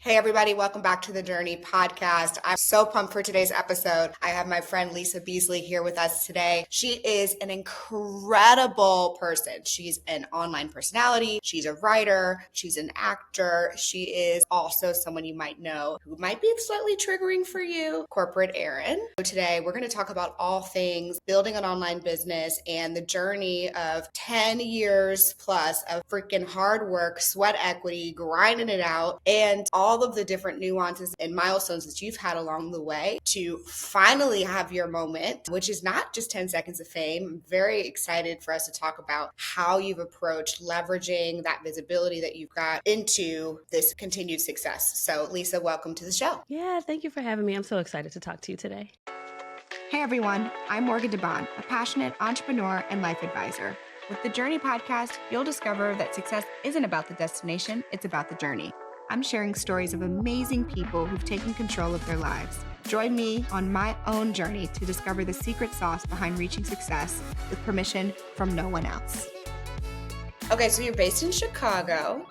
Hey, everybody, welcome back to the Journey podcast. I'm so pumped for today's episode. I have my friend Lisa Beasley here with us today. She is an incredible person. She's an online personality. She's a writer. She's an actor. She is also someone you might know who might be slightly triggering for you, corporate Erin. So today, we're going to talk about all things building an online business and the journey of 10 years plus of freaking hard work, sweat equity, grinding it out, and all of the different nuances and milestones that you've had along the way to finally have your moment, which is not just 10 seconds of fame. I'm very excited for us to talk about how you've approached leveraging that visibility that you've got into this continued success. So Lisa, welcome to the show. Yeah, thank you for having me. I'm so excited to talk to you today. Hey everyone, I'm Debaun, a passionate entrepreneur and life advisor. With the Journey podcast, you'll discover that success isn't about the destination, it's about the journey. I'm sharing stories of amazing people who've taken control of their lives. Join me on my own journey to discover the secret sauce behind reaching success with permission from no one else. Okay, so you're based in Chicago,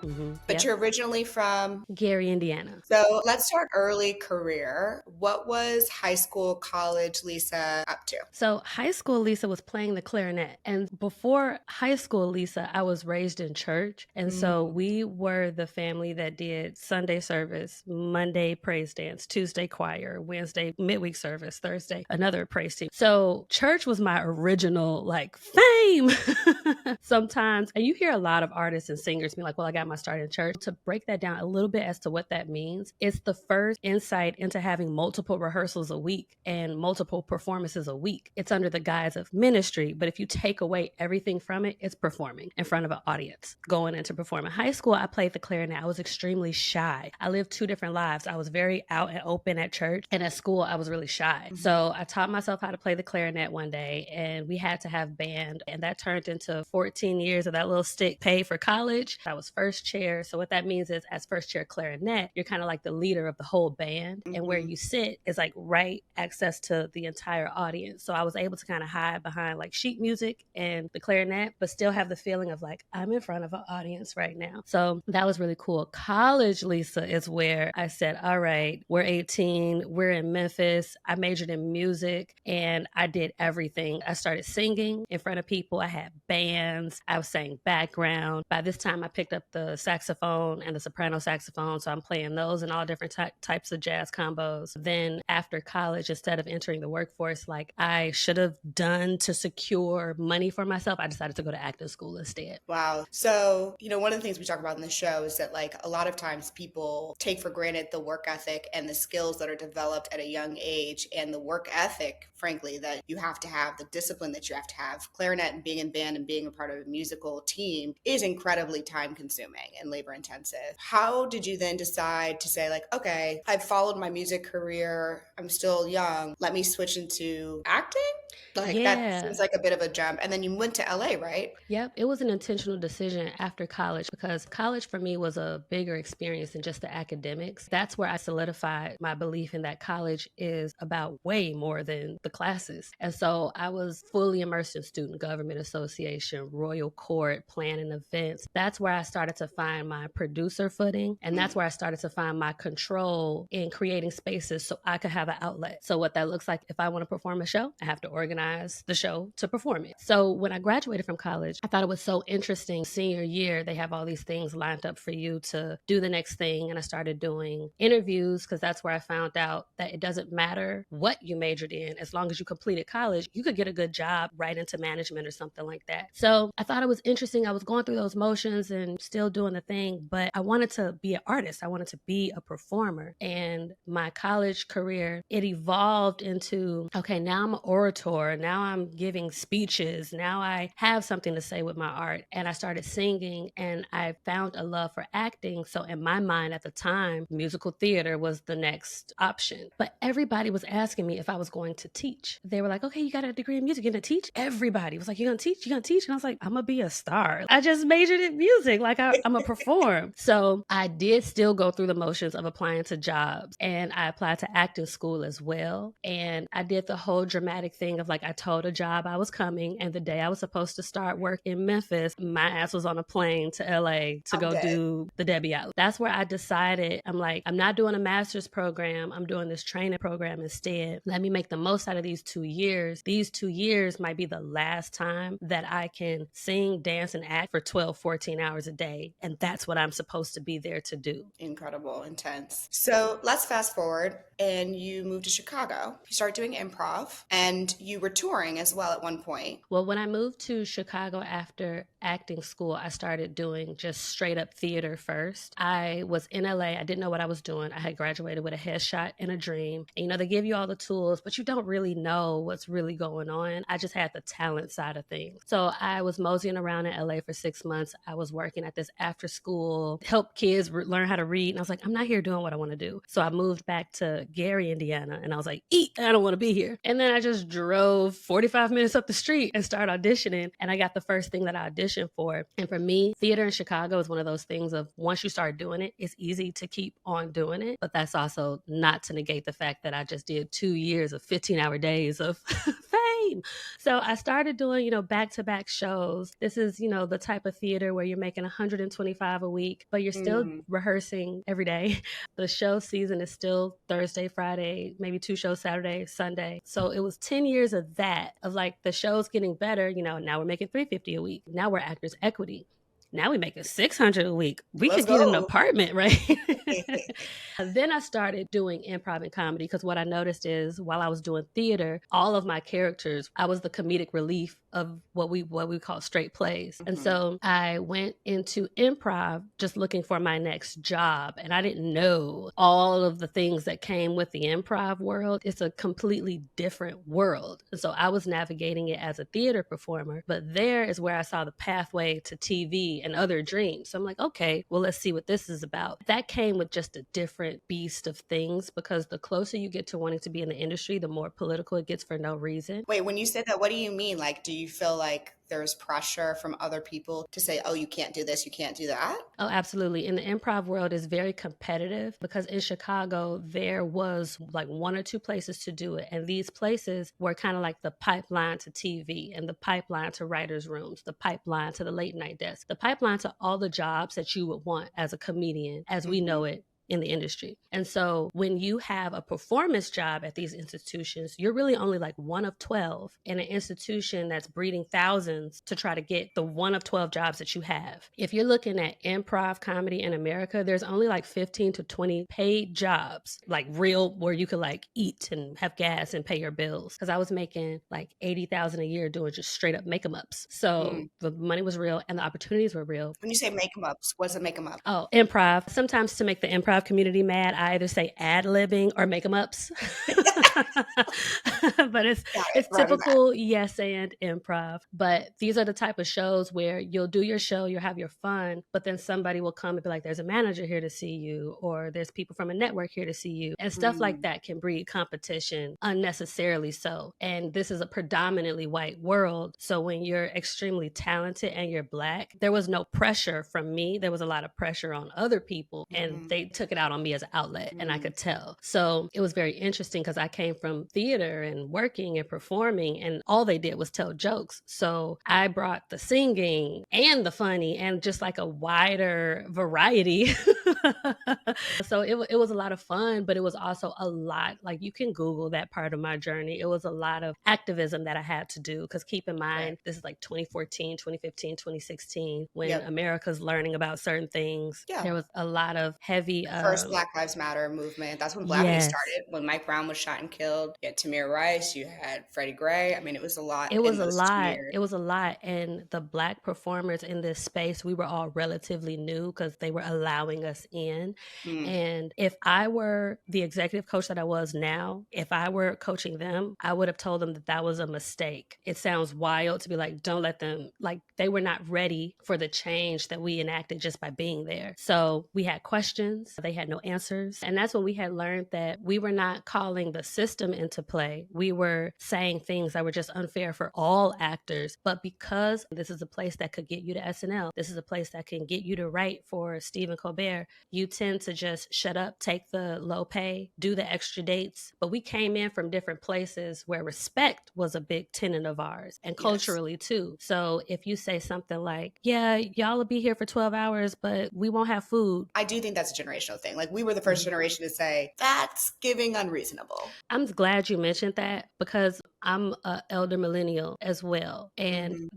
but you're originally from Gary, Indiana. So let's start early career. What was high school, college Lisa up to? So high school Lisa was playing the clarinet. And before high school Lisa, I was raised in church. And so we were the family that did Sunday service, Monday praise dance, Tuesday choir, Wednesday midweek service, Thursday another praise team. So church was my original fame sometimes. And you hear a lot of artists and singers be like, well, I got my start in church. To break that down a little bit as to what that means, it's the first insight into having multiple rehearsals a week and multiple performances a week. It's under the guise of ministry, but if you take away everything from it, it's performing in front of an audience, going into performing. High school, I played the clarinet. I was extremely shy. I lived two different lives. I was very out and open at church, and at school, I was really shy. So I taught myself how to play the clarinet one day, and we had to have band, and that turned into 14 years of that little stick paid for college. I was first chair. So what that means is as first chair clarinet, you're kind of like the leader of the whole band. And where you sit is right access to the entire audience. So I was able to kind of hide behind sheet music and the clarinet, but still have the feeling of I'm in front of an audience right now. So that was really cool. College, Lisa, is where I said, all right, we're 18, we're in Memphis. I majored in music and I did everything. I started singing in front of people. I had bands. I was saying background. By this time, I picked up the saxophone and the soprano saxophone. So I'm playing those in all different types of jazz combos. Then after college, instead of entering the workforce like I should have done to secure money for myself, I decided to go to acting school instead. Wow. So, one of the things we talk about in the show is that a lot of times people take for granted the work ethic and the skills that are developed at a young age, and the work ethic, frankly, that you have to have, the discipline that you have to have. Clarinet and being in band and being a part of a musical team is incredibly time consuming and labor intensive. How did you then decide to say okay, I've followed my music career, I'm still young, let me switch into acting? That seems like a bit of a jump. And then you went to LA, right? Yep. It was an intentional decision after college because college for me was a bigger experience than just the academics. That's where I solidified my belief in that college is about way more than the classes. And so I was fully immersed in student government association, royal court, planning events. That's where I started to find my producer footing. And that's where I started to find my control in creating spaces so I could have an outlet. So what that looks like, if I want to perform a show, I have to organize the show to perform it. So when I graduated from college, I thought it was so interesting. Senior year, they have all these things lined up for you to do the next thing. And I started doing interviews because that's where I found out that it doesn't matter what you majored in. As long as you completed college, you could get a good job right into management or something like that. So I thought it was interesting. I was going through those motions and still doing the thing, but I wanted to be an artist. I wanted to be a performer. And my college career, it evolved into, okay, now I'm an orator. Now I'm giving speeches. Now I have something to say with my art. And I started singing and I found a love for acting. So in my mind at the time, musical theater was the next option. But everybody was asking me if I was going to teach. They were like, okay, you got a degree in music, you're going to teach? Everybody was like, you're going to teach? You're going to teach? And I was like, I'm going to be a star. I just majored in music. I'm going to perform. So I did still go through the motions of applying to jobs. And I applied to acting school as well. And I did the whole dramatic thing thing of like, I told a job I was coming, and the day I was supposed to start work in Memphis, my ass was on a plane to LA to go do the Debbie Out. That's where I decided, I'm like, I'm not doing a master's program. I'm doing this training program instead. Let me make the most out of these 2 years. These 2 years might be the last time that I can sing, dance, and act for 12, 14 hours a day. And that's what I'm supposed to be there to do. Incredible, intense. So let's fast forward, and you moved to Chicago. You started doing improv, and you were touring as well at one point. Well, when I moved to Chicago after acting school, I started doing just straight up theater first. I was in LA. I didn't know what I was doing. I had graduated with a headshot and a dream. And, you know, they give you all the tools, but you don't really know what's really going on. I just had the talent side of things. So I was moseying around in LA for 6 months. I was working at this after school, help kids learn how to read. And I was like, I'm not here doing what I want to do. So I moved back to Gary, Indiana. And I was like, I don't want to be here. And then I just drove 45 minutes up the street and started auditioning. And I got the first thing that I auditioned for. And for me, theater in Chicago is one of those things of once you start doing it, it's easy to keep on doing it. But that's also not to negate the fact that I just did 2 years of 15-hour days of fame. So I started doing, you know, back-to-back shows. This is, you know, the type of theater where you're making 125 a week, but you're still rehearsing every day. The show season is still Thursday, Friday, maybe 2 shows Saturday, Sunday. So it was 10 years of that, of like the shows getting better. You know, now we're making $350 a week. Now we're Actors Equity. Now we make it $600 a week. We could get an apartment, right? Then I started doing improv and comedy because what I noticed is while I was doing theater, all of my characters, I was the comedic relief of what we call straight plays. And so I went into improv just looking for my next job. And I didn't know all of the things that came with the improv world. It's a completely different world. And so I was navigating it as a theater performer, but there is where I saw the pathway to TV and other dreams. So I'm like, okay, well, let's see what this is about. That came with just a different beast of things because the closer you get to wanting to be in the industry, the more political it gets for no reason. Wait, when you said that, what do you mean? Like, do you feel like there's pressure from other people to say, oh, you can't do this, you can't do that? Oh, absolutely. In the improv world is very competitive because in Chicago, there was like 1 or 2 places to do it. And these places were kind of like the pipeline to TV and the pipeline to writers' rooms, the pipeline to the late night desk, the pipeline to all the jobs that you would want as a comedian, as we know it in the industry. And so when you have a performance job at these institutions, you're really only like 1 of 12 in an institution that's breeding thousands to try to get the 1 of 12 jobs that you have. If you're looking at improv comedy in America, there's only like 15 to 20 paid jobs, like real, where you could like eat and have gas and pay your bills. Because I was making like $80,000 a year doing just straight up make-em-ups. So the money was real and the opportunities were real. When you say make-em-ups, what does it make-em-up? Oh, improv. Sometimes to make the improv community mad, I either say ad-libbing or make-em-ups. But it's typical yes and improv. But these are the type of shows where you'll do your show, you'll have your fun, but then somebody will come and be like, there's a manager here to see you, or there's people from a network here to see you. And stuff like that can breed competition unnecessarily so. And this is a predominantly white world. So when you're extremely talented and you're Black, there was no pressure from me. There was a lot of pressure on other people, and they took it out on me as an outlet, and I could tell. So it was very interesting because I came from theater and working and performing, and all they did was tell jokes. So I brought the singing and the funny and just like a wider variety. So it was a lot of fun, but it was also a lot, like you can Google that part of my journey. It was a lot of activism that I had to do because keep in mind, this is like 2014, 2015, 2016, when America's learning about certain things. There was a lot of heavy first Black Lives Matter movement. That's when Black Lives started. When Mike Brown was shot and killed, you had Tamir Rice, you had Freddie Gray. I mean, it was a lot. It was a lot. It was a lot. And the Black performers in this space, we were all relatively new because they were allowing us in. And if I were the executive coach that I was now, if I were coaching them, I would have told them that that was a mistake. It sounds wild to be like, don't let them, like they were not ready for the change that we enacted just by being there. So we had questions. They had no answers. And that's when we had learned that we were not calling the system into play. We were saying things that were just unfair for all actors. But because this is a place that could get you to SNL, this is a place that can get you to write for Stephen Colbert, you tend to just shut up, take the low pay, do the extra dates. But we came in from different places where respect was a big tenet of ours, and culturally too. So if you say something like, yeah, y'all will be here for 12 hours, but we won't have food. I do think that's a generational thing. Like, we were the first generation to say, that's giving unreasonable. I'm glad you mentioned that, because I'm an elder millennial as well. And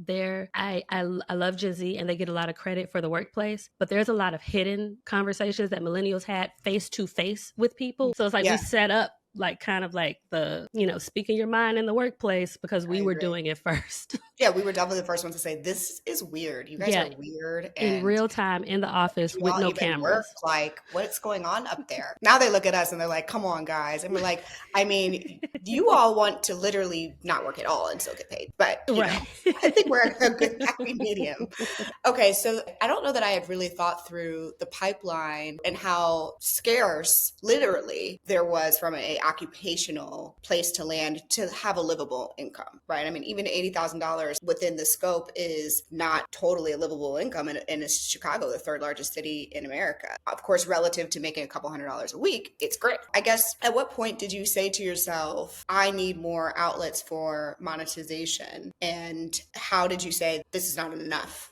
I love Gen Z, and they get a lot of credit for the workplace, but there's a lot of hidden conversations that millennials had face to face with people. So it's like we set up like kind of like the, speaking your mind in the workplace, because we were doing it first. Yeah, we were definitely the first ones to say, this is weird. You guys are weird. And in real time in the office with no cameras. Like, what's going on up there? Now they look at us and they're like, come on, guys. And we're like, I mean, you all want to literally not work at all and still get paid. But you know, I think we're a good happy medium. Okay, so I don't know that I had really thought through the pipeline and how scarce, literally, there was from an occupational place to land to have a livable income, right? I mean, even $80,000 within the scope is not totally a livable income in Chicago, the third largest city in America. Of course, relative to making a couple $100s a week, it's great. I guess, at what point did you say to yourself, I need more outlets for monetization? And how did you say, this is not enough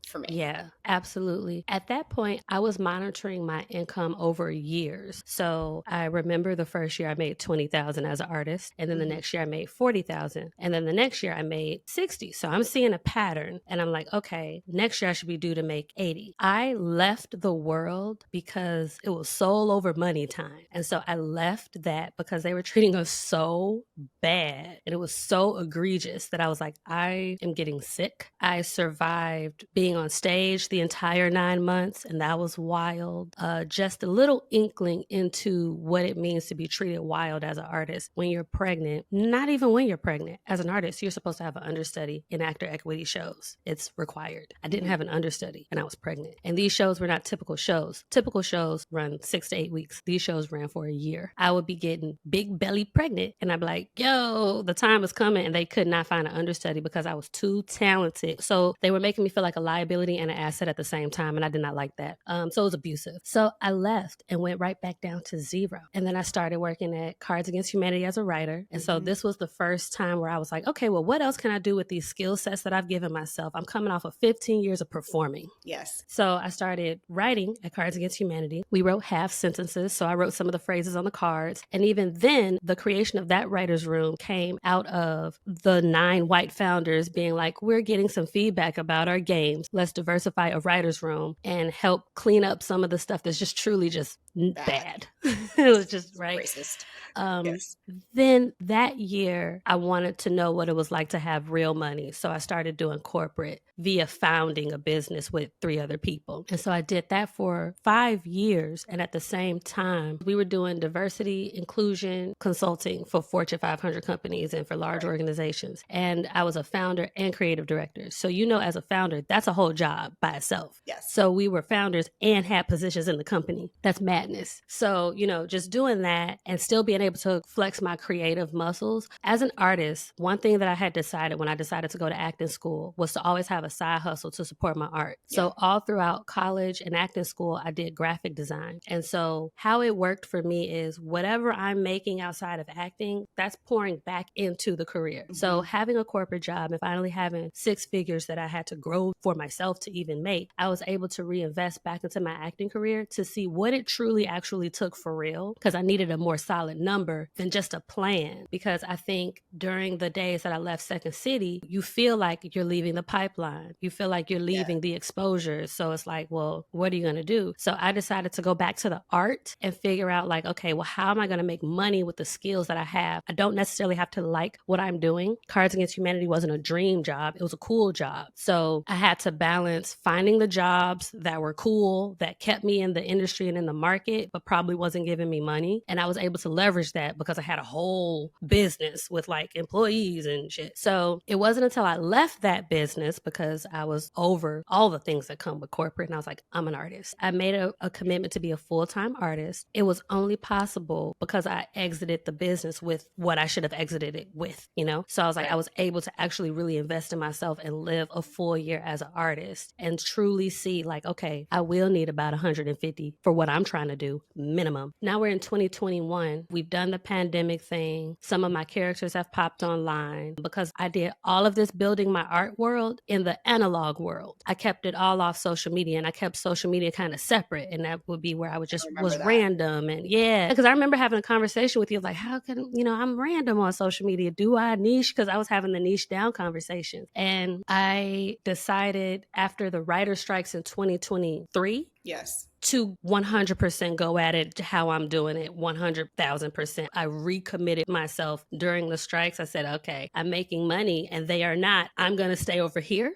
for me? Yeah, absolutely. At that point, I was monitoring my income over years. So I remember the first year I made $20,000 as an artist, and then the next year I made $40,000, and then the next year I made $60,000. So I'm seeing a pattern, and I'm like, okay, next year I should be due to make $80,000. I left the world because it was soul over money time. And so I left that because they were treating us so bad, and it was so egregious that I was like, I am getting sick. I survived being on stage the entire 9 months, and that was wild. Just a little inkling into what it means to be treated wild as an artist when you're pregnant. Not even when you're pregnant. As an artist, you're supposed to have an understudy in actor equity shows. It's required. I didn't have an understudy, and I was pregnant. And these shows were not typical shows. Typical shows run 6 to 8 weeks. These shows ran for a year. I would be getting big belly pregnant, and I'd be like, yo, the time is coming, and they could not find an understudy because I was too talented. So they were making me feel like a liability and an asset at the same time, and I did not like that. So it was abusive. So I left and went right back down to zero. And then I started working at Cards Against Humanity as a writer. And so this was the first time where I was like, okay, well, what else can I do with these skill sets that I've given myself? I'm coming off of 15 years of performing. Yes. So I started writing at Cards Against Humanity. We wrote half sentences, so I wrote some of the phrases on the cards. And even then, the creation of that writer's room came out of the 9 white founders being like, we're getting some feedback about our games. Let's diversify a writer's room and help clean up some of the stuff that's just truly just bad. It was just racist. Yes. Then that year, I wanted to know what it was like to have real money. So I started doing corporate via founding a business with 3 other people. And so I did that for 5 years. And at the same time, we were doing diversity, inclusion, consulting for Fortune 500 companies and for large organizations. And I was a founder and creative director. So, as a founder, that's a whole job by itself. Yes. So we were founders and had positions in the company. That's madness. So, just doing that and still being able to flex my creative muscles. As an artist, one thing that I had decided when I decided to go to acting school was to always have a side hustle to support my art. So all throughout college and acting school, I did graphic design. And so how it worked for me is whatever I'm making outside of acting, that's pouring back into the career. So having a corporate job and finally having 6 figures that I had to grow for myself to even make, I was able to reinvest back into my acting career to see what it truly actually took for real, because I needed a more solid number than just a plan. Because I think during the days that I left Second City, you feel like you're leaving the pipeline. You feel like you're leaving the exposure. So it's like, well, what are you going to do? So I decided to go back to the art and figure out like, okay, well, how am I going to make money with the skills that I have? I don't necessarily have to like what I'm doing. Cards Against Humanity wasn't a dream job. It was a cool job. So I had to balance finding the jobs that were cool, that kept me in the industry and in the market, market, but probably wasn't giving me money. And I was able to leverage that because I had a whole business with like employees and shit. So it wasn't until I left that business, because I was over all the things that come with corporate, and I was like, I'm an artist. I made a commitment to be a full-time artist. It was only possible because I exited the business with what I should have exited it with, you know? So I was like, I was able to actually really invest in myself and live a full year as an artist and truly see like, okay, I will need about 150 for what I'm trying to do, minimum. Now we're in 2021. We've done the pandemic thing. Some of my characters have popped online because I did all of this building my art world in the analog world. I kept it all off social media, and I kept social media kind of separate, and that would be where I would just was random. And because I remember having a conversation with you like, how can, I'm random on social media. Do I niche? Because I was having the niche down conversations. And I decided after the writer strikes in 2023, yes, to 100% go at it how I'm doing it, 100,000%. I recommitted myself during the strikes. I said, okay, I'm making money and they are not. I'm going to stay over here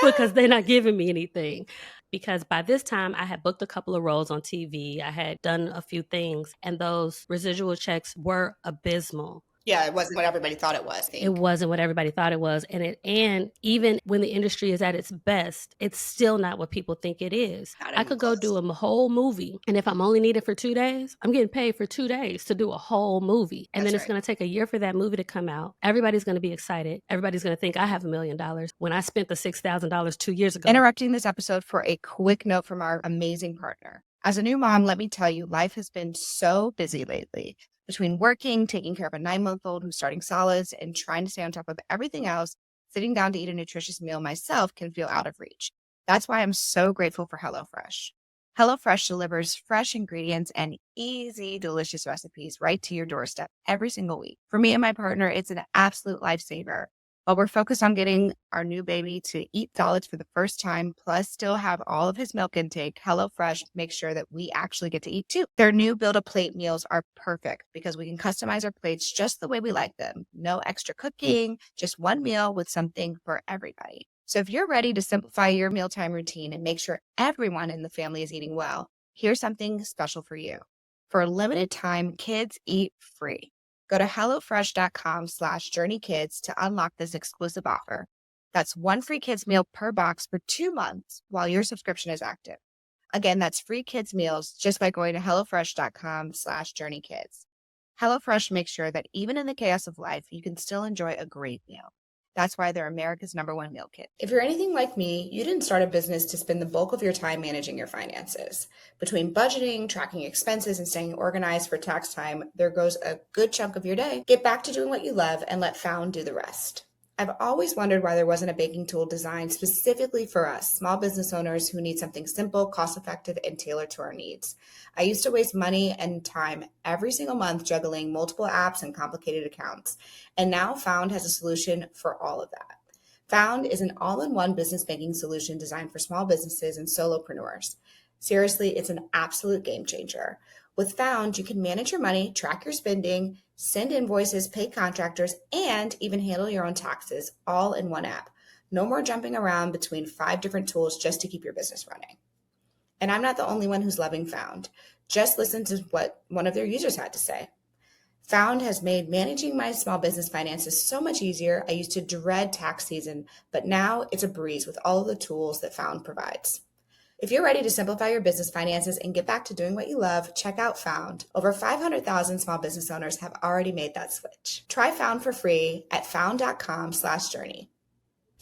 because they're not giving me anything. Because by this time, I had booked a couple of roles on TV. I had done a few things, and those residual checks were abysmal. Yeah, it wasn't what everybody thought it was. It wasn't what everybody thought it was. And even when the industry is at its best, it's still not what people think it is. I could go do a whole movie, and if I'm only needed for 2 days, I'm getting paid for 2 days to do a whole movie. And then it's going to take a year for that movie to come out. Everybody's going to be excited. Everybody's going to think I have $1 million when I spent the $6,000 2 years ago. Interrupting this episode for a quick note from our amazing partner. As a new mom, let me tell you, life has been so busy lately. Between working, taking care of a 9-month-old who's starting solids, and trying to stay on top of everything else, sitting down to eat a nutritious meal myself can feel out of reach. That's why I'm so grateful for HelloFresh. HelloFresh delivers fresh ingredients and easy, delicious recipes right to your doorstep every single week. For me and my partner, it's an absolute lifesaver. While we're focused on getting our new baby to eat solids for the first time, plus still have all of his milk intake, HelloFresh makes sure that we actually get to eat too. Their new Build-A-Plate meals are perfect because we can customize our plates just the way we like them. No extra cooking, just one meal with something for everybody. So if you're ready to simplify your mealtime routine and make sure everyone in the family is eating well, here's something special for you. For a limited time, kids eat free. Go to HelloFresh.com/JourneyKids to unlock this exclusive offer. That's one free kids meal per box for 2 months while your subscription is active. Again, that's free kids meals just by going to HelloFresh.com/JourneyKids. HelloFresh makes sure that even in the chaos of life, you can still enjoy a great meal. That's why they're America's #1 meal kit. If you're anything like me, you didn't start a business to spend the bulk of your time managing your finances. Between budgeting, tracking expenses, and staying organized for tax time, there goes a good chunk of your day. Get back to doing what you love and let Found do the rest. I've always wondered why there wasn't a baking tool designed specifically for us, small business owners who need something simple, cost-effective, and tailored to our needs. I used to waste money and time every single month juggling multiple apps and complicated accounts, and now Found has a solution for all of that. Found is an all-in-one business banking solution designed for small businesses and solopreneurs. Seriously, it's an absolute game changer. With Found, you can manage your money, track your spending, send invoices, pay contractors, and even handle your own taxes all in one app. No more jumping around between 5 different tools just to keep your business running. And I'm not the only one who's loving Found. Just listen to what one of their users had to say. Found has made managing my small business finances so much easier. I used to dread tax season, but now it's a breeze with all of the tools that Found provides. If you're ready to simplify your business finances and get back to doing what you love, check out Found. Over 500,000 small business owners have already made that switch. Try Found for free at found.com/journey.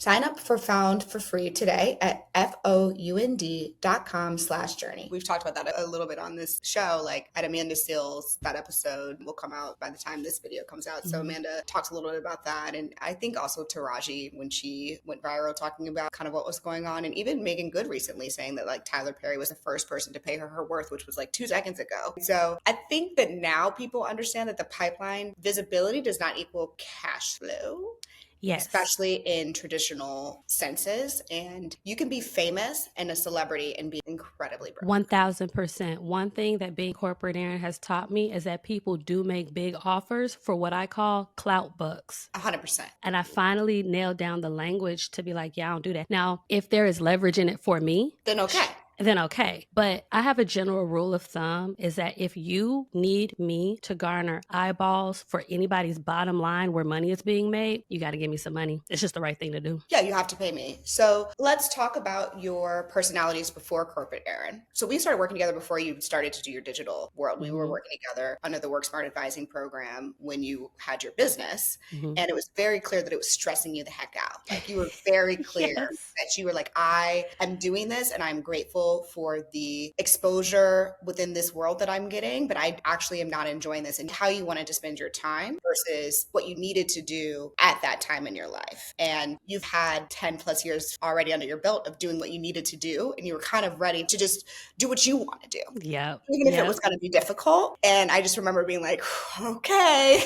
Sign up for Found for free today at FOUND.com/journey. We've talked about that a little bit on this show, like at Amanda Seals, that episode will come out by the time this video comes out. So Amanda talks a little bit about that. And I think also Taraji, when she went viral talking about kind of what was going on, and even Megan Good recently saying that like Tyler Perry was the first person to pay her worth, which was like 2 seconds ago. So I think that now people understand that the pipeline visibility does not equal cash flow. Yes. Especially in traditional senses. And you can be famous and a celebrity and be incredibly broke. 1,000%. One thing that being corporate Erin has taught me is that people do make big offers for what I call clout bucks. 100%. And I finally nailed down the language to be like, yeah, I don't do that. Now, if there is leverage in it for me, then okay. then okay. But I have a general rule of thumb is that if you need me to garner eyeballs for anybody's bottom line where money is being made, you got to give me some money. It's just the right thing to do. Yeah, you have to pay me. So let's talk about your personalities before corporate, Erin. So we started working together before you started to do your digital world. We were working together under the Work Smart Advising program when you had your business. And it was very clear that it was stressing you the heck out. Like you were very clear that you were like, I am doing this and I'm grateful for the exposure within this world that I'm getting, but I actually am not enjoying this, and how you wanted to spend your time versus what you needed to do at that time in your life. And you've had 10 plus years already under your belt of doing what you needed to do. And you were kind of ready to just do what you want to do. Yeah. Even if it was going to be difficult. And I just remember being like, okay.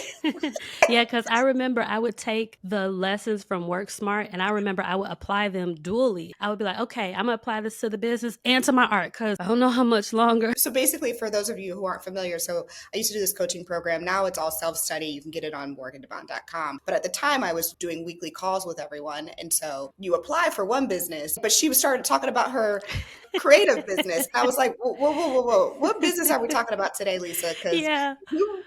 Yeah, because I remember I would take the lessons from Work Smart and I remember I would apply them dually. I would be like, okay, I'm going to apply this to the business and to my art because I don't know how much longer. So basically, for those of you who aren't familiar, so I used to do this coaching program. Now it's all self-study. You can get it on morgandebaun.com. But at the time, I was doing weekly calls with everyone. And so you apply for one business, but she started talking about her creative business. And I was like, whoa. What business are we talking about today, Lisa? Because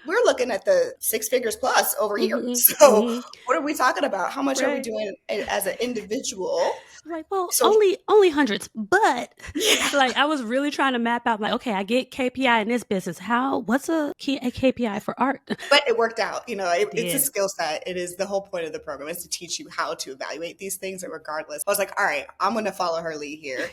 we're looking at the 6 figures plus over here. So what are we talking about? How much are we doing as an individual? Like, well, only hundreds, but like I was really trying to map out like, okay, I get KPI in this business. What's a KPI for art? But it worked out. It's a skill set. It is the whole point of the program is to teach you how to evaluate these things. And regardless, I was like, all right, I'm going to follow her lead here.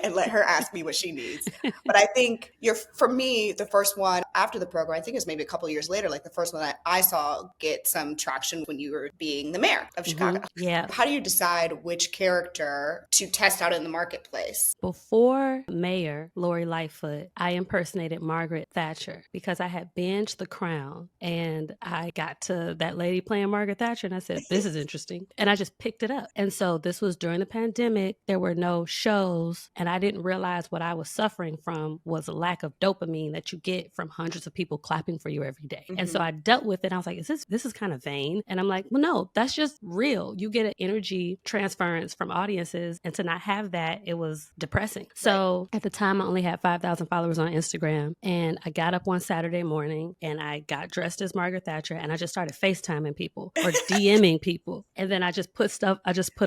And let her ask me what she needs. But I think for me, the first one after the program, I think it was maybe a couple of years later, like the first one that I saw get some traction when you were being the mayor of Chicago. Yeah. How do you decide which character to test out in the marketplace? Before Mayor Lori Lightfoot, I impersonated Margaret Thatcher because I had binged The Crown and I got to that lady playing Margaret Thatcher and I said, this is interesting. And I just picked it up. And so this was during the pandemic. There were no shows. And I didn't realize what I was suffering from was a lack of dopamine that you get from hundreds of people clapping for you every day. And so I dealt with it. I was like, this is kind of vain. And I'm like, well, no, that's just real. You get an energy transference from audiences. And to not have that, it was depressing. So at the time, I only had 5,000 followers on Instagram. And I got up one Saturday morning and I got dressed as Margaret Thatcher and I just started FaceTiming people or DMing people. And then I just put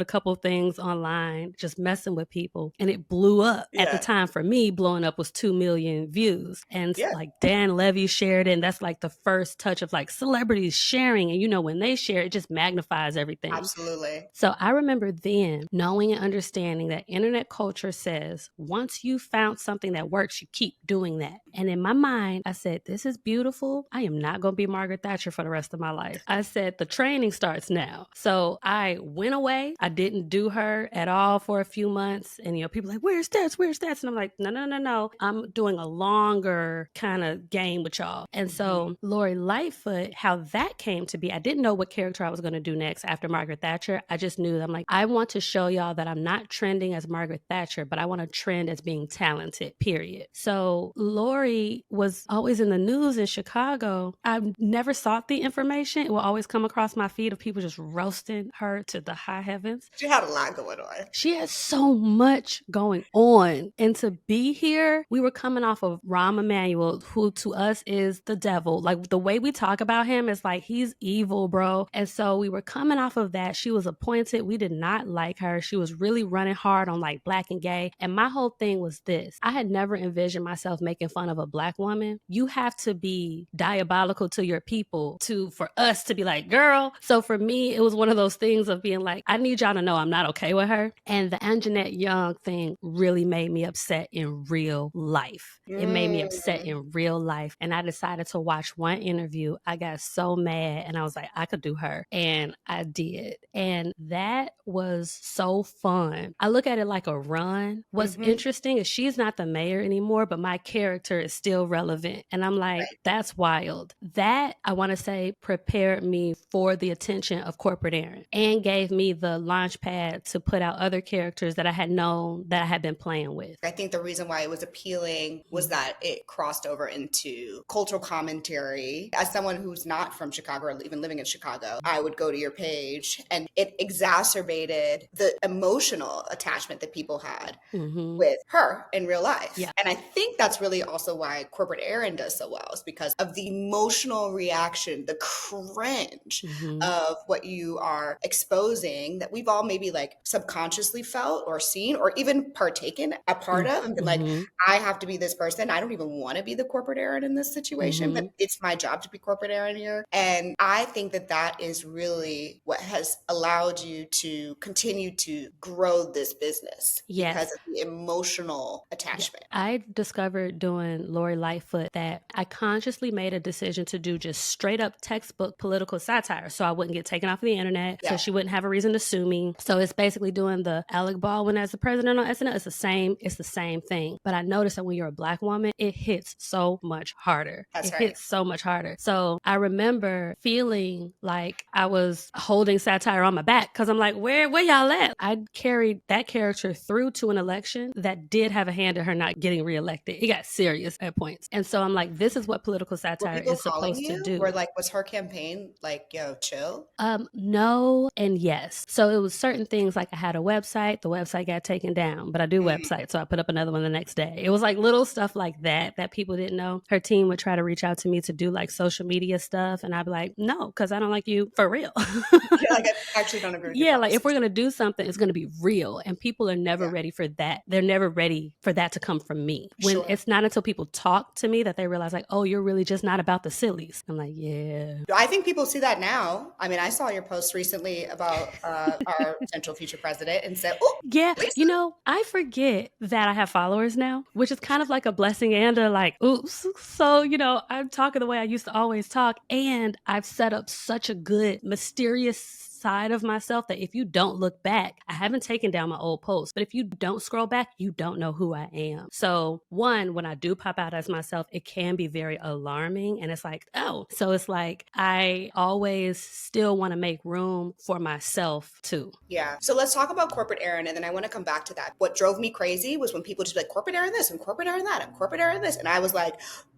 a couple things online, just messing with people. And it blew up. At the time for me, blowing up was 2 million views. And like Dan Levy shared it. And that's like the first touch of like celebrities sharing. And when they share, it just magnifies everything. Absolutely. So I remember then knowing and understanding that internet culture says, once you found something that works, you keep doing that. And in my mind, I said, this is beautiful. I am not going to be Margaret Thatcher for the rest of my life. I said, the training starts now. So I went away. I didn't do her at all for a few months. And, people like, where's stats? And I'm like, no. I'm doing a longer kind of game with y'all. And so Lori Lightfoot, how that came to be, I didn't know what character I was going to do next after Margaret Thatcher. I just knew that I'm like, I want to show y'all that I'm not trending as Margaret Thatcher, but I want to trend as being talented, period. So Lori was always in the news in Chicago. I never sought the information. It will always come across my feed of people just roasting her to the high heavens. She had a lot going on. She had so much going on. And to be here, we were coming off of Rahm Emanuel, who to us is the devil. Like the way we talk about him is like, he's evil, bro. And so we were coming off of that. She was appointed. We did not like her. She was really running hard on like Black and gay. And my whole thing was this. I had never envisioned myself making fun of a Black woman. You have to be diabolical to your people for us to be like, girl. So for me, it was one of those things of being like, I need y'all to know I'm not okay with her. And the Anjanette Young thing really made me upset in real life. It made me upset in real life. And I decided to watch one interview. I got so mad and I was like, I could do her. And I did. And that was so fun. I look at it like a run. What's interesting is she's not the mayor anymore, but my character is still relevant. And I'm like, that's wild. That, I want to say, prepared me for the attention of corporate Erin and gave me the launch pad to put out other characters that I had known that that I had been playing with. I think the reason why it was appealing was that it crossed over into cultural commentary. As someone who's not from Chicago or even living in Chicago, I would go to your page and it exacerbated the emotional attachment that people had with her in real life. Yeah. And I think that's really also why Corporate Erin does so well, is because of the emotional reaction, the cringe of what you are exposing that we've all maybe like subconsciously felt or seen or even partaken a part of and been like, I have to be this person. I don't even want to be the Corporate Erin in this situation, but it's my job to be Corporate Erin here. And I think that that is really what has allowed you to continue to grow this business because of the emotional attachment. I discovered doing Lori Lightfoot that I consciously made a decision to do just straight up textbook political satire so I wouldn't get taken off of the internet, so she wouldn't have a reason to sue me. So it's basically doing the Alec Baldwin as the president on SNL. It's the same thing. But I noticed that when you're a Black woman, it hits so much harder. It hits so much harder. So I remember feeling like I was holding satire on my back because I'm like, where y'all at? I carried that character through to an election that did have a hand in her not getting reelected. It got serious at points. And so I'm like, this is what political satire is supposed to do. Or like, was her campaign like, yo, chill? No and yes. So it was certain things like I had a website. The website got taken down, but I do websites. So I put up another one the next day. It was like little stuff like that people didn't know. Her team would try to reach out to me to do like social media stuff. And I'd be like, no, because I don't like you for real. Like I actually don't agree with you. Like if we're going to do something, it's going to be real. And people are never ready for that. They're never ready for that to come from me. When it's not until people talk to me that they realize like, oh, you're really just not about the sillies. I'm like, yeah. I think people see that now. I mean, I saw your post recently about our potential future president and said, oh, yeah, Lisa. I forget that I have followers now, which is kind of like a blessing and a like, oops. So, I'm talking the way I used to always talk. And I've set up such a good, mysterious side of myself that if you don't look back, I haven't taken down my old posts, but if you don't scroll back, you don't know who I am. So one, when I do pop out as myself, it can be very alarming. And it's like, oh, so it's like, I always still want to make room for myself too. Yeah. So let's talk about Corporate Erin. And then I want to come back to that. What drove me crazy was when people just be like, Corporate Erin this and Corporate Erin that and Corporate Erin this. And I was like,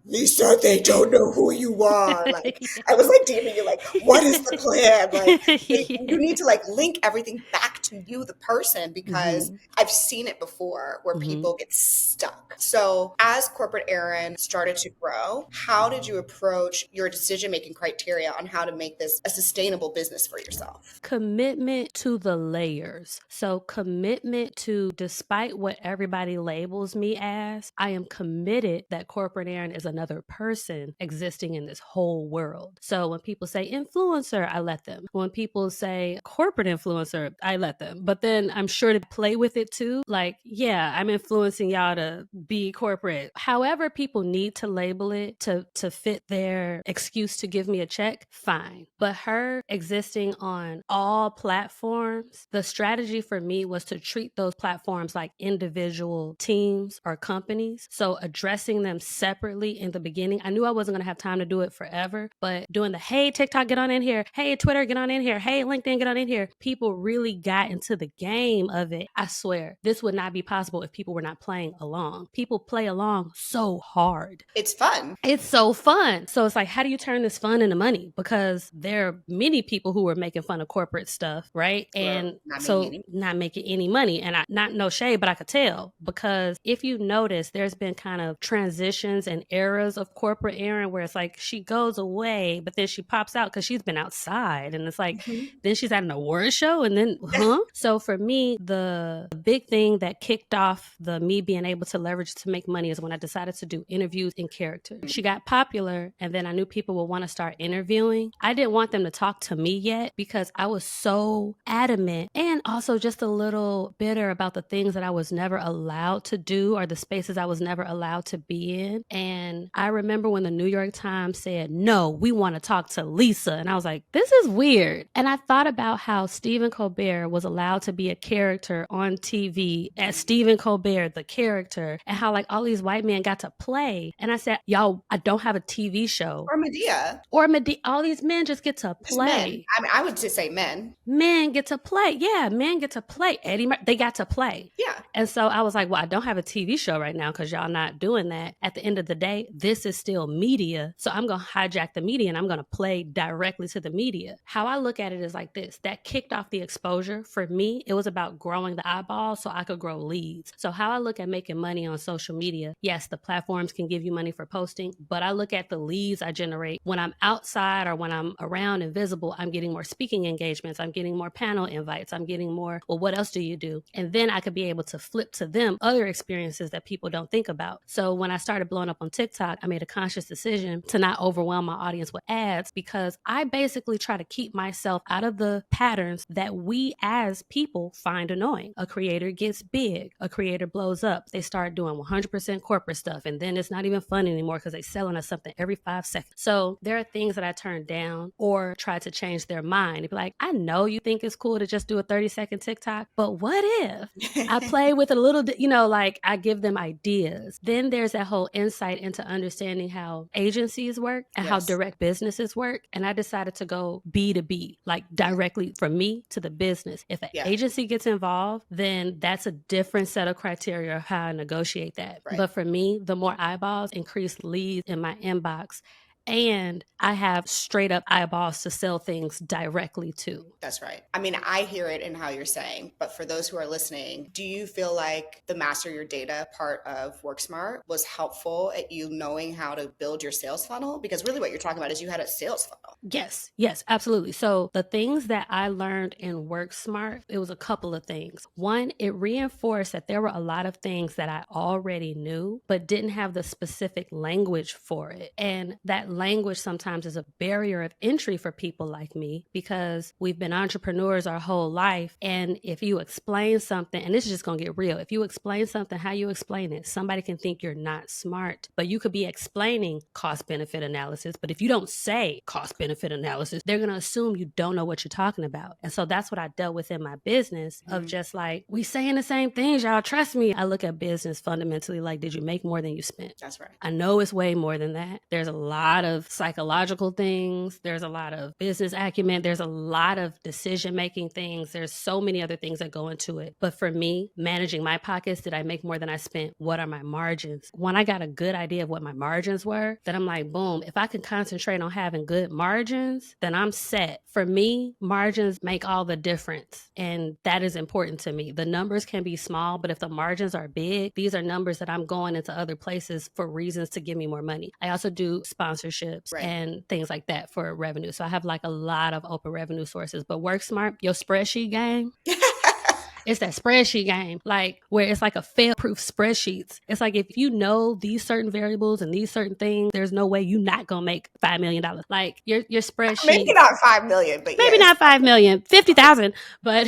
Lisa, they don't know who you are. Like, I was like, DMing you, like, what is the plan? Like, you need to like link everything back to you, the person, because I've seen it before where people get stuck. So as Corporate Erin started to grow, how did you approach your decision-making criteria on how to make this a sustainable business for yourself? Commitment to the layers. So commitment to, despite what everybody labels me as, I am committed that Corporate Erin is another person existing in this whole world. So when people say influencer, I let them. When people say corporate influencer, I let them. But then I'm sure to play with it too. Like, yeah, I'm influencing y'all to be corporate. However people need to label it to fit their excuse to give me a check, fine. But her existing on all platforms, the strategy for me was to treat those platforms like individual teams or companies. So addressing them separately in the beginning, I knew I wasn't going to have time to do it forever, but doing the, hey, TikTok, get on in here. Hey, Twitter, get on in here. Hey, LinkedIn, get on in here. People really got into the game of it. I swear, this would not be possible if people were not playing along. People play along so hard. It's fun. It's so fun. So it's like, how do you turn this fun into money? Because there are many people who are making fun of corporate stuff, right? And not making any money. And not no shade, but I could tell, because if you notice, there's been kind of transitions and eras of Corporate Erin where it's like she goes away, but then she pops out because she's been outside. And it's like, then she's at an award show and then, So for me, the big thing that kicked off me being able to leverage to make money is when I decided to do interviews in character. She got popular and then I knew people would want to start interviewing. I didn't want them to talk to me yet because I was so adamant and also just a little bitter about the things that I was never allowed to do or the spaces I was never allowed to be in. And I remember when the New York Times said, no, we want to talk to Lisa. And I was like, this is weird. And I thought about how Stephen Colbert was was allowed to be a character on TV as Stephen Colbert, the character, and how like all these white men got to play. And I said, y'all, I don't have a TV show. Or Medea. Or Medea. All these men just get to Just men. play. I mean, I would just say men. Men get to play. Yeah, men get to play. They got to play. Yeah. And so I was like, well, I don't have a TV show right now because y'all not doing that. At the end of the day, this is still media. So I'm going to hijack the media and I'm going to play directly to the media. How I look at it is like this. That kicked off the exposure. For me, it was about growing the eyeballs so I could grow leads. So how I look at making money on social media, yes, the platforms can give you money for posting, but I look at the leads I generate when I'm outside or when I'm around and visible. I'm getting more speaking engagements. I'm getting more panel invites. I'm getting more, well, what else do you do? And then I could be able to flip to them other experiences that people don't think about. So when I started blowing up on TikTok, I made a conscious decision to not overwhelm my audience with ads because I basically try to keep myself out of the patterns that we as people find annoying. A creator gets big. A creator blows up. They start doing 100% corporate stuff. And then it's not even fun anymore because they're selling us something every 5 seconds. So there are things that I turn down or try to change their mind. It'd be like, I know you think it's cool to just do a 30-second TikTok, but what if I play with a little, like I give them ideas. Then there's that whole insight into understanding how agencies work and how direct businesses work. And I decided to go B2B, like directly from me to the business. If an agency gets involved, then that's a different set of criteria of how I negotiate that. Right. But for me, the more eyeballs, increased leads in my inbox. And I have straight up eyeballs to sell things directly to. That's right. I mean, I hear it in how you're saying, but for those who are listening, do you feel like the master your data part of WorkSmart was helpful at you knowing how to build your sales funnel? Because really what you're talking about is you had a sales funnel. Yes, absolutely. So the things that I learned in WorkSmart, it was a couple of things. One, it reinforced that there were a lot of things that I already knew, but didn't have the specific language for it. And that language sometimes is a barrier of entry for people like me because we've been entrepreneurs our whole life. And if you explain something, and this is just going to get real, if you explain something, how you explain it, somebody can think you're not smart, but you could be explaining cost benefit analysis. But if you don't say cost benefit analysis, they're going to assume you don't know what you're talking about. And so that's what I dealt with in my business of just like, we saying the same things, y'all, trust me. I look at business fundamentally like, did you make more than you spent? That's right. I know it's way more than that. There's a lot of psychological things. There's a lot of business acumen. There's a lot of decision-making things. There's so many other things that go into it. But for me, managing my pockets, did I make more than I spent? What are my margins? When I got a good idea of what my margins were, then I'm like, boom, if I can concentrate on having good margins, then I'm set. For me, margins make all the difference. And that is important to me. The numbers can be small, but if the margins are big, these are numbers that I'm going into other places for reasons to give me more money. I also do sponsorships and things like that for revenue. So I have like a lot of open revenue sources. But WorkSmart, your spreadsheet game, it's that spreadsheet game, like where it's like a fail-proof spreadsheets. It's like if you know these certain variables and these certain things, there's no way you're not gonna make $5 million. Like your spreadsheet, maybe not 5 million, but maybe not 5 million, 50,000, but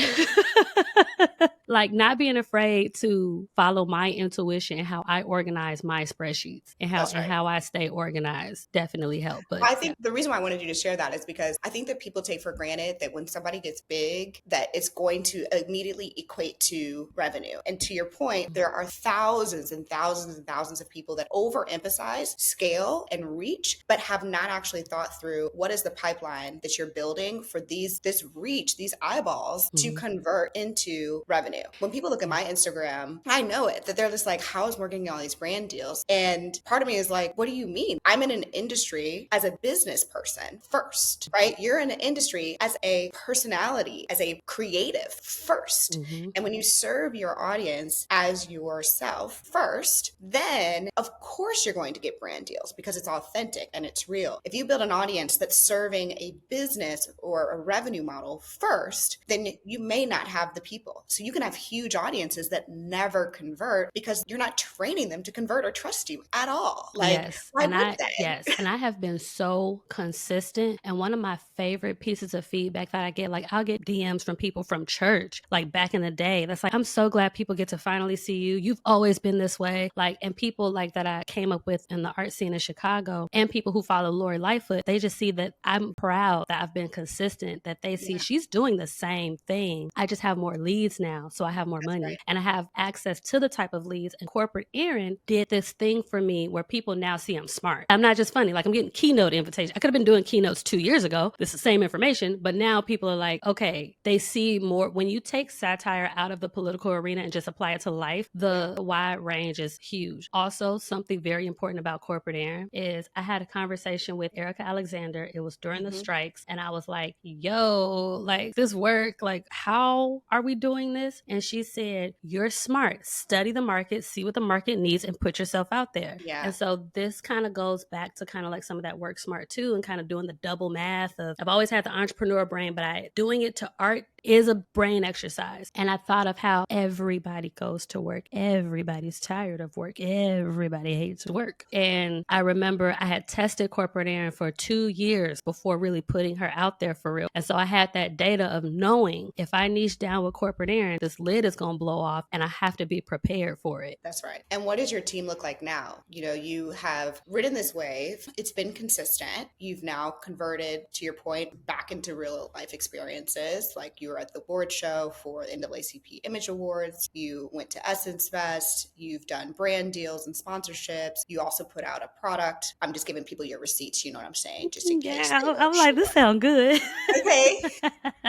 like not being afraid to follow my intuition and how I organize my spreadsheets and how I stay organized definitely help. But I think the reason why I wanted you to share that is because I think that people take for granted that when somebody gets big, that it's going to immediately equate to revenue. And to your point, there are thousands and thousands and thousands of people that overemphasize scale and reach, but have not actually thought through what is the pipeline that you're building for this reach, these eyeballs to convert into revenue. When people look at my Instagram, I know it, that they're just like, how is working all these brand deals? And part of me is like, what do you mean? I'm in an industry as a business person first, right? You're in an industry as a personality, as a creative first. And when you serve your audience as yourself first, then of course you're going to get brand deals because it's authentic and it's real. If you build an audience that's serving a business or a revenue model first, then you may not have the people. So you can have huge audiences that never convert because you're not training them to convert or trust you at all. Like, Yes. why would they? Yes. And I have been so consistent. And one of my favorite pieces of feedback that I get, like I'll get DMs from people from church, like back in the day. That's like, I'm so glad people get to finally see you. You've always been this way. Like, and people like that I came up with in the art scene in Chicago, and people who follow Lori Lightfoot, they just see that I'm proud that I've been consistent, that they see she's doing the same thing. I just have more leads now. So I have more money and I have access to the type of leads. And corporate Erin did this thing for me where people now see I'm smart. I'm not just funny. Like I'm getting keynote invitations. I could have been doing keynotes 2 years ago. This is the same information, but now people are like, okay, they see more. When you take satire out of the political arena and just apply it to life, the wide range is huge. Also, something very important about corporate Erin is I had a conversation with Erica Alexander. It was during the strikes. And I was like, yo, like this work, like how are we doing this? And she said, you're smart. Study the market, see what the market needs and put yourself out there. Yeah. And so this kind of goes back to kind of like some of that work smart too, and kind of doing the double math of, I've always had the entrepreneur brain, but doing it to art is a brain exercise. And I thought of how everybody goes to work. Everybody's tired of work. Everybody hates work. And I remember I had tested corporate Erin for 2 years before really putting her out there for real. And so I had that data of knowing if I niche down with corporate Erin, this lid is going to blow off and I have to be prepared for it. That's right. And what does your team look like now? You know, you have ridden this wave. It's been consistent. You've now converted, to your point, back into real life experiences. Like you were at the board show for the NAACP Image Awards. You went to Essence Fest. You've done brand deals and sponsorships. You also put out a product. I'm just giving people your receipts. You know what I'm saying? Just in case. Yeah, I'm like, this sounds good. Okay.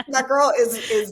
That girl is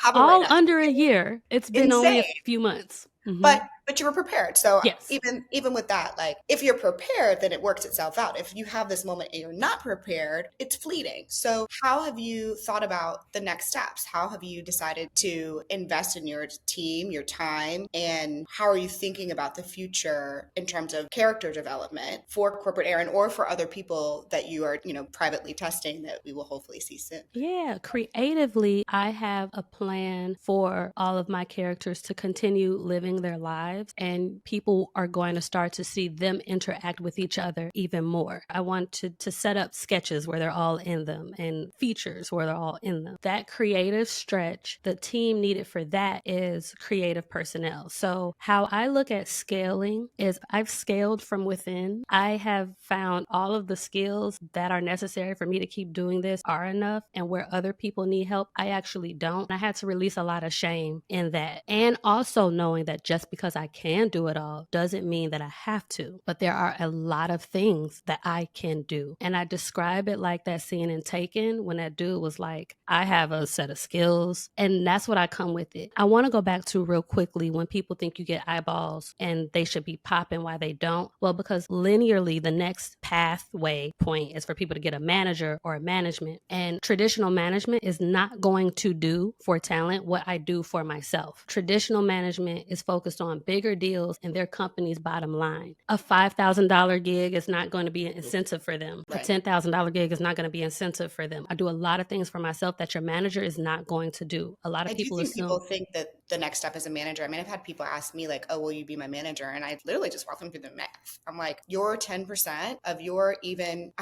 popping all right now. under a year. It's been only a few months. Mm-hmm. But you were prepared. So yes. even with that, like if you're prepared, then it works itself out. If you have this moment and you're not prepared, it's fleeting. So how have you thought about the next steps? How have you decided to invest in your team, your time, and how are you thinking about the future in terms of character development for corporate Erin or for other people that you are, privately testing that we will hopefully see soon? Yeah, creatively, I have a plan for all of my characters to continue living their lives, and people are going to start to see them interact with each other even more. I want to set up sketches where they're all in them and features where they're all in them. That creative stretch, the team needed for that is creative personnel. So how I look at scaling is I've scaled from within. I have found all of the skills that are necessary for me to keep doing this are enough, and where other people need help, I actually don't. I had to release a lot of shame in that. And also knowing that just because I can do it all doesn't mean that I have to, but there are a lot of things that I can do. And I describe it like that scene in Taken when that dude was like, I have a set of skills, and that's what I come with it. I want to go back to real quickly when people think you get eyeballs and they should be popping, why they don't. Well, because linearly the next pathway point is for people to get a manager or a management, and traditional management is not going to do for talent what I do for myself. Traditional management is focused on bigger deals and their company's bottom line. A $5,000 gig is not going to be an incentive for them. Right. A $10,000 gig is not going to be an incentive for them. I do a lot of things for myself that your manager is not going to do. A lot of people assume people think that the next step is a manager. I mean, I've had people ask me like, oh, will you be my manager? And I literally just walk them through the math. I'm like, your 10% of your even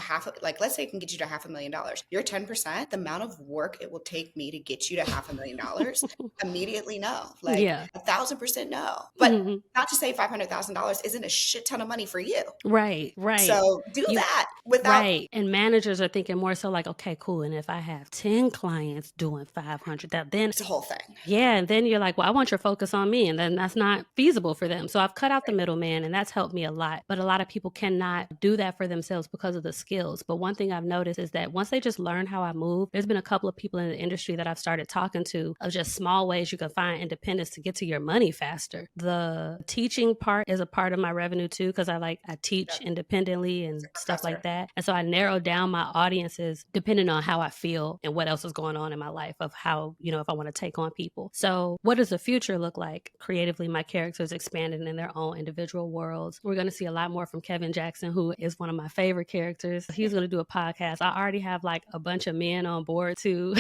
let's say it can get you to $500,000. Your 10%, the amount of work it will take me to get you to $500,000, immediately no. Like 1,000% no. But not to say $500,000 isn't a shit ton of money for you. Right. So that without. Right. And managers are thinking more so like, okay, cool. And if I have 10 clients doing 500, then it's a whole thing. Yeah. And then you're like, well, I want your focus on me. And then that's not feasible for them. So I've cut out the middleman, and that's helped me a lot. But a lot of people cannot do that for themselves because of the skills. But one thing I've noticed is that once they just learn how I move, there's been a couple of people in the industry that I've started talking to of just small ways you can find independence to get to your money faster. The teaching part is a part of my revenue too, because I teach independently and stuff like that. And so I narrow down my audiences depending on how I feel and what else is going on in my life of how, if I want to take on people. So what does the future look like? Creatively, my characters expanding in their own individual worlds. We're going to see a lot more from Kevin Jackson, who is one of my favorite characters. He's going to do a podcast. I already have like a bunch of men on board too.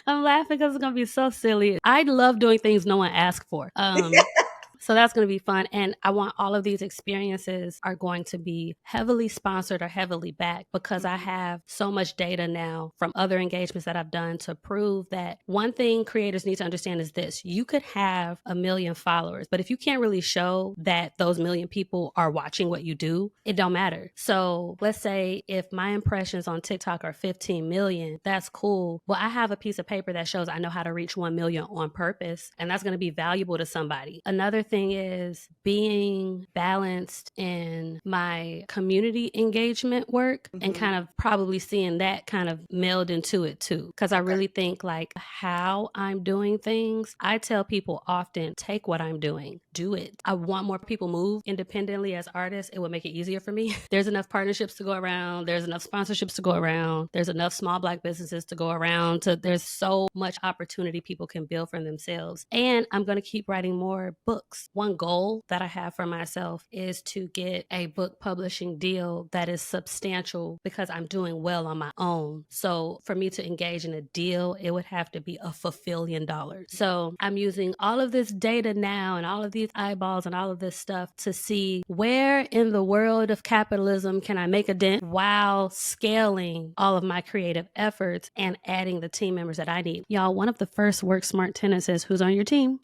I'm laughing because it's going to be so silly. I love doing things no one asked for. So that's going to be fun. And I want all of these experiences are going to be heavily sponsored or heavily backed, because I have so much data now from other engagements that I've done to prove that one thing creators need to understand is this: you could have 1 million followers, but if you can't really show that those 1 million people are watching what you do, it don't matter. So let's say if my impressions on TikTok are 15 million, that's cool. Well, I have a piece of paper that shows I know how to reach 1 million on purpose, and that's going to be valuable to somebody. Another thing is being balanced in my community engagement work and kind of probably seeing that kind of meld into it too. Because I really think like how I'm doing things, I tell people often, take what I'm doing, do it. I want more people move independently as artists. It would make it easier for me. There's enough partnerships to go around. There's enough sponsorships to go around. There's enough small Black businesses to go around. There's so much opportunity people can build for themselves. And I'm going to keep writing more books. One goal that I have for myself is to get a book publishing deal that is substantial, because I'm doing well on my own. So for me to engage in a deal, it would have to be a fulfilling dollar. So I'm using all of this data now and all of these eyeballs and all of this stuff to see where in the world of capitalism can I make a dent while scaling all of my creative efforts and adding the team members that I need. Y'all, one of the first Work Smart tenants is who's on your team.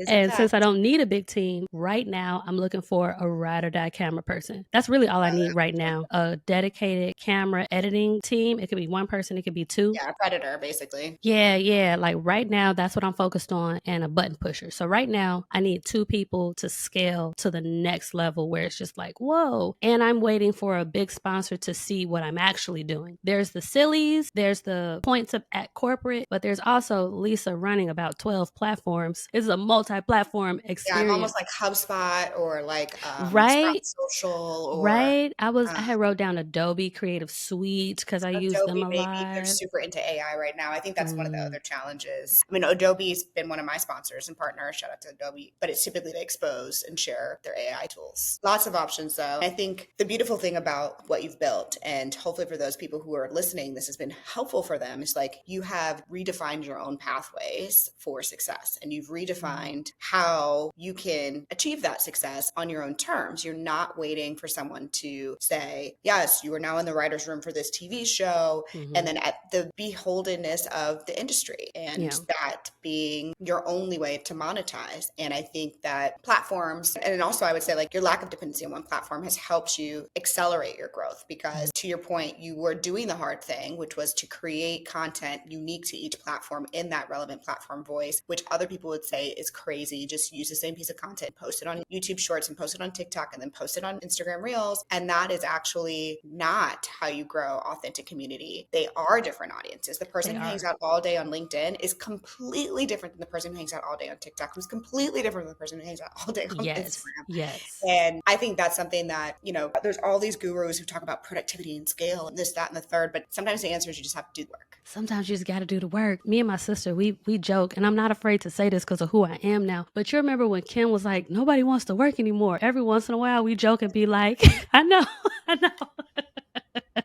And since I don't need a big team right now, I'm looking for a ride or die camera person. That's really all I need right now. A dedicated camera editing team. It could be one person. It could be two. Yeah, a predator, basically. Yeah. Like right now, that's what I'm focused on, and a button pusher. So right now, I need 2 people to scale to the next level where it's just like, whoa. And I'm waiting for a big sponsor to see what I'm actually doing. There's the sillies, there's the points at corporate, but there's also Lisa running about 12 platforms. It's a multi-platform experience. Yeah, I'm almost like HubSpot or like right, Sprout Social. Or, right. I had wrote down Adobe Creative Suite because I use them a lot. They're super into AI right now. I think that's one of the other challenges. I mean, Adobe's been one of my sponsors and partners. Shout out to Adobe, but it's typically to expose and share their AI tools. Lots of options, though. I think the beautiful thing about what you've built, and hopefully for those people who are listening, this has been helpful for them, is like you have redefined your own pathways for success, and you've redefined how you can achieve that success on your own terms. You're not waiting for someone to say, yes, you are now in the writer's room for this TV show, and then at the beholdenness of the industry, and that being your only way to monetize. And I think that platforms, and also I would say like your lack of dependency on one platform has helped you accelerate your growth, because to your point, you were doing the hard thing, which was to create content unique to each platform in that relevant platform voice, which other people would say is crazy. Just use the same piece of content, post it on YouTube Shorts and post it on TikTok and then post it on Instagram Reels. And that is actually not how you grow authentic community. They are different audiences. The person who hangs out all day on LinkedIn is completely different than the person who hangs out all day on TikTok, who's completely different than the person who hangs out all day on Instagram. Yes. And I think that's something that, there's all these gurus who talk about productivity and scale and this, that, and the third, but sometimes the answer is you just have to do the work. Sometimes you just got to do the work. Me and my sister, we joke, and I'm not afraid to say this because of who I am now, but you remember when Kim was like, nobody wants to work anymore. Every once in a while we joke and be like, I know.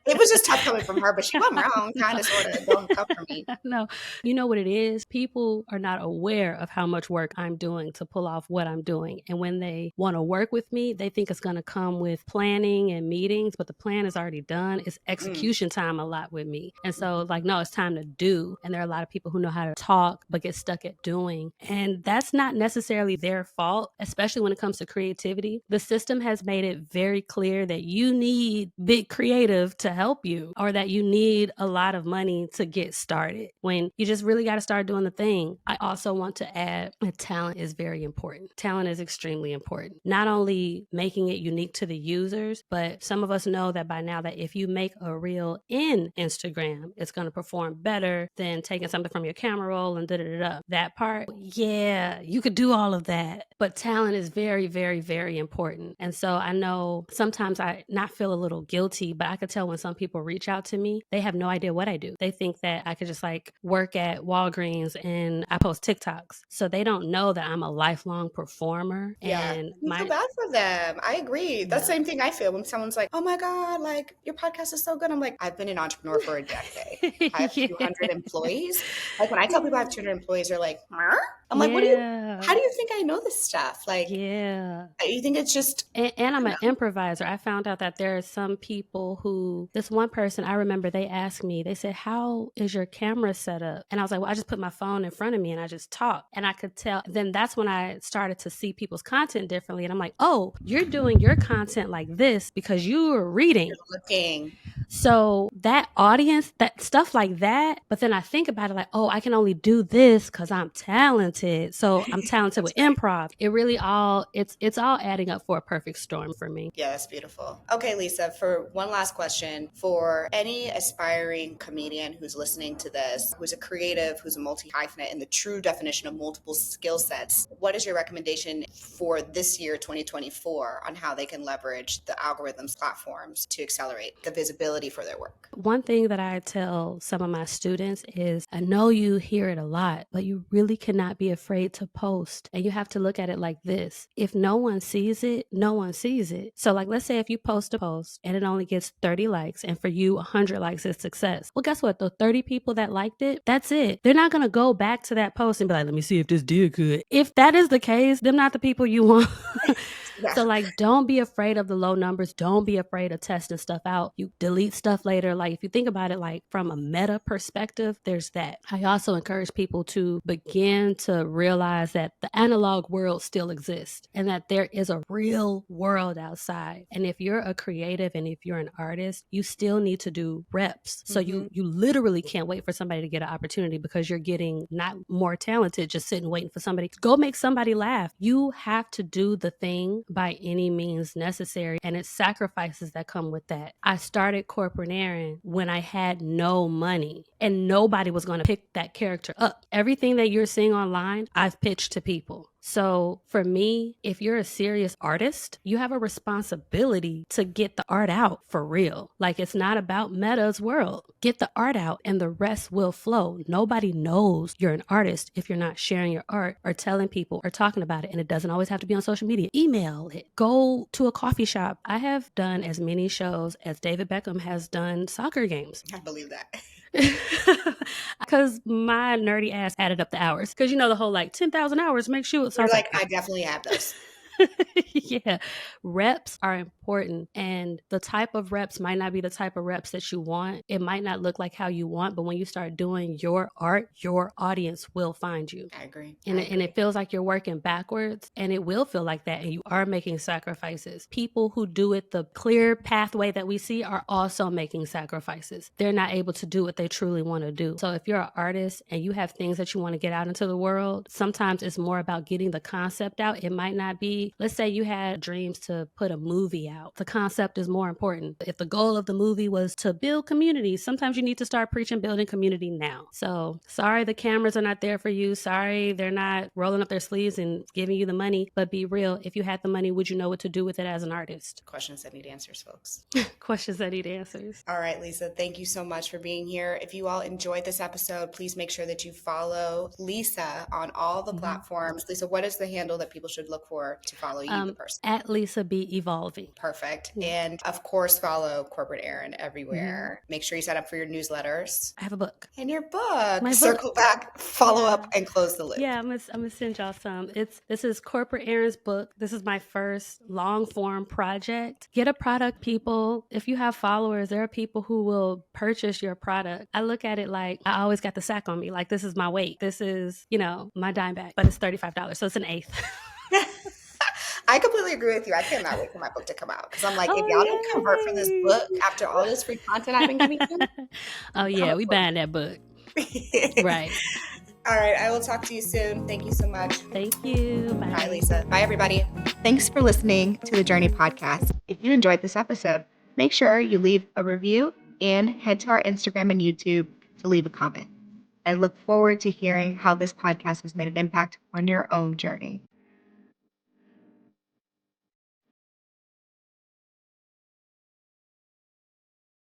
It was just tough coming from her, but she wasn't wrong, kind of, sort of. Don't come for me. No, you know what it is? People are not aware of how much work I'm doing to pull off what I'm doing. And when they want to work with me, they think it's going to come with planning and meetings, but the plan is already done. It's execution time a lot with me. And so like, no, it's time to do. And there are a lot of people who know how to talk, but get stuck at doing. And that's not necessarily their fault, especially when it comes to creativity. The system has made it very clear that you need big creative to help you, or that you need a lot of money to get started, when you just really got to start doing the thing. I also want to add that talent is very important. Talent is extremely important. Not only making it unique to the users, but some of us know that by now that if you make a reel in Instagram, it's going to perform better than taking something from your camera roll and da-da-da-da. That part, yeah, you could do all of that, but talent is very, very, very important. And so I know sometimes I not feel a little guilty, but I could tell when some people reach out to me, they have no idea what I do. They think that I could just like work at Walgreens and I post TikToks. So they don't know that I'm a lifelong performer. Yeah. And You feel bad for them. I agree. That's the same thing I feel when someone's like, oh my God, like your podcast is so good. I'm like, I've been an entrepreneur for a decade. I have 200 employees. Like when I tell people I have 200 employees, they're like, huh? I'm like, how do you think I know this stuff? Like, you think it's just. And I'm an improviser. I found out that there are some people who, this one person, I remember they asked me, they said, how is your camera set up? And I was like, well, I just put my phone in front of me and I just talk. And I could tell. Then that's when I started to see people's content differently. And I'm like, oh, you're doing your content like this because you are reading. You're looking. So that audience, that stuff like that. But then I think about it like, oh, I can only do this because I'm talented. So I'm talented with improv. It really all, it's all adding up for a perfect storm for me. Yeah, that's beautiful. Okay, Lisa, for one last question, for any aspiring comedian who's listening to this, who's a creative, who's a multi-hyphenate in the true definition of multiple skill sets, what is your recommendation for this year, 2024, on how they can leverage the algorithms platforms to accelerate the visibility for their work? One thing that I tell some of my students is, I know you hear it a lot, but you really cannot be afraid to post. And you have to look at it like this. If no one sees it, no one sees it. So like, let's say if you post a post and it only gets 30 likes and for you 100 likes is success. Well, guess what? The 30 people that liked it, that's it. They're not going to go back to that post and be like, let me see if this did good. If that is the case, they're not the people you want. Yeah. So like, don't be afraid of the low numbers. Don't be afraid of testing stuff out. You delete stuff later. Like if you think about it, like from a meta perspective, there's that. I also encourage people to begin to realize that the analog world still exists and that there is a real world outside. And if you're a creative and if you're an artist, you still need to do reps. So you literally can't wait for somebody to get an opportunity because you're getting not more talented, just sitting waiting for somebody. Go make somebody laugh. You have to do the thing by any means necessary. And it's sacrifices that come with that. I started Corporate Erin when I had no money and nobody was going to pick that character up. Everything that you're seeing online, I've pitched to people. So for me, if you're a serious artist, you have a responsibility to get the art out for real. Like it's not about Meta's world. Get the art out and the rest will flow. Nobody knows you're an artist if you're not sharing your art or telling people or talking about it. And it doesn't always have to be on social media. Email it. Go to a coffee shop. I have done as many shows as David Beckham has done soccer games. I believe that. Because my nerdy ass added up the hours. Because you know the whole like 10,000 hours makes you. You're like, I definitely have those. Yeah. Reps are important. And the type of reps might not be the type of reps that you want. It might not look like how you want, but when you start doing your art, your audience will find you. I agree. And it feels like you're working backwards, and it will feel like that. And you are making sacrifices. People who do it the clear pathway that we see are also making sacrifices. They're not able to do what they truly want to do. So if you're an artist and you have things that you want to get out into the world, sometimes it's more about getting the concept out. It might not be, let's say you had dreams to put a movie out. The concept is more important. If the goal of the movie was to build community, sometimes you need to start preaching building community now. So sorry the cameras are not there for you. Sorry they're not rolling up their sleeves and giving you the money. But be real. If you had the money, would you know what to do with it as an artist? Questions that need answers, folks. Questions that need answers. All right, Lisa, thank you so much for being here. If you all enjoyed this episode, please make sure that you follow Lisa on all the platforms. Lisa, what is the handle that people should look for to follow you, the person? At Lisa B Evolving. Perfect. And of course, follow Corporate Erin everywhere. Make sure you sign up for your newsletters. I have a book. And your book. My Circle book. back, follow up, and close the loop. Yeah, I'm gonna send y'all some. This is Corporate Erin's book. This is my first long form project. Get a product, people. If you have followers, there are people who will purchase your product. I look at it like I always got the sack on me. Like this is my weight. This is, my dime bag, but it's $35. So it's an eighth. I completely agree with you. I cannot wait for my book to come out because I'm like, if y'all don't convert from this book after all this free content I've been giving you. Oh yeah, we buying that book. Right. All right. I will talk to you soon. Thank you so much. Thank you. Bye. Bye, Lisa. Bye, everybody. Thanks for listening to the Journey podcast. If you enjoyed this episode, make sure you leave a review and head to our Instagram and YouTube to leave a comment. I look forward to hearing how this podcast has made an impact on your own journey.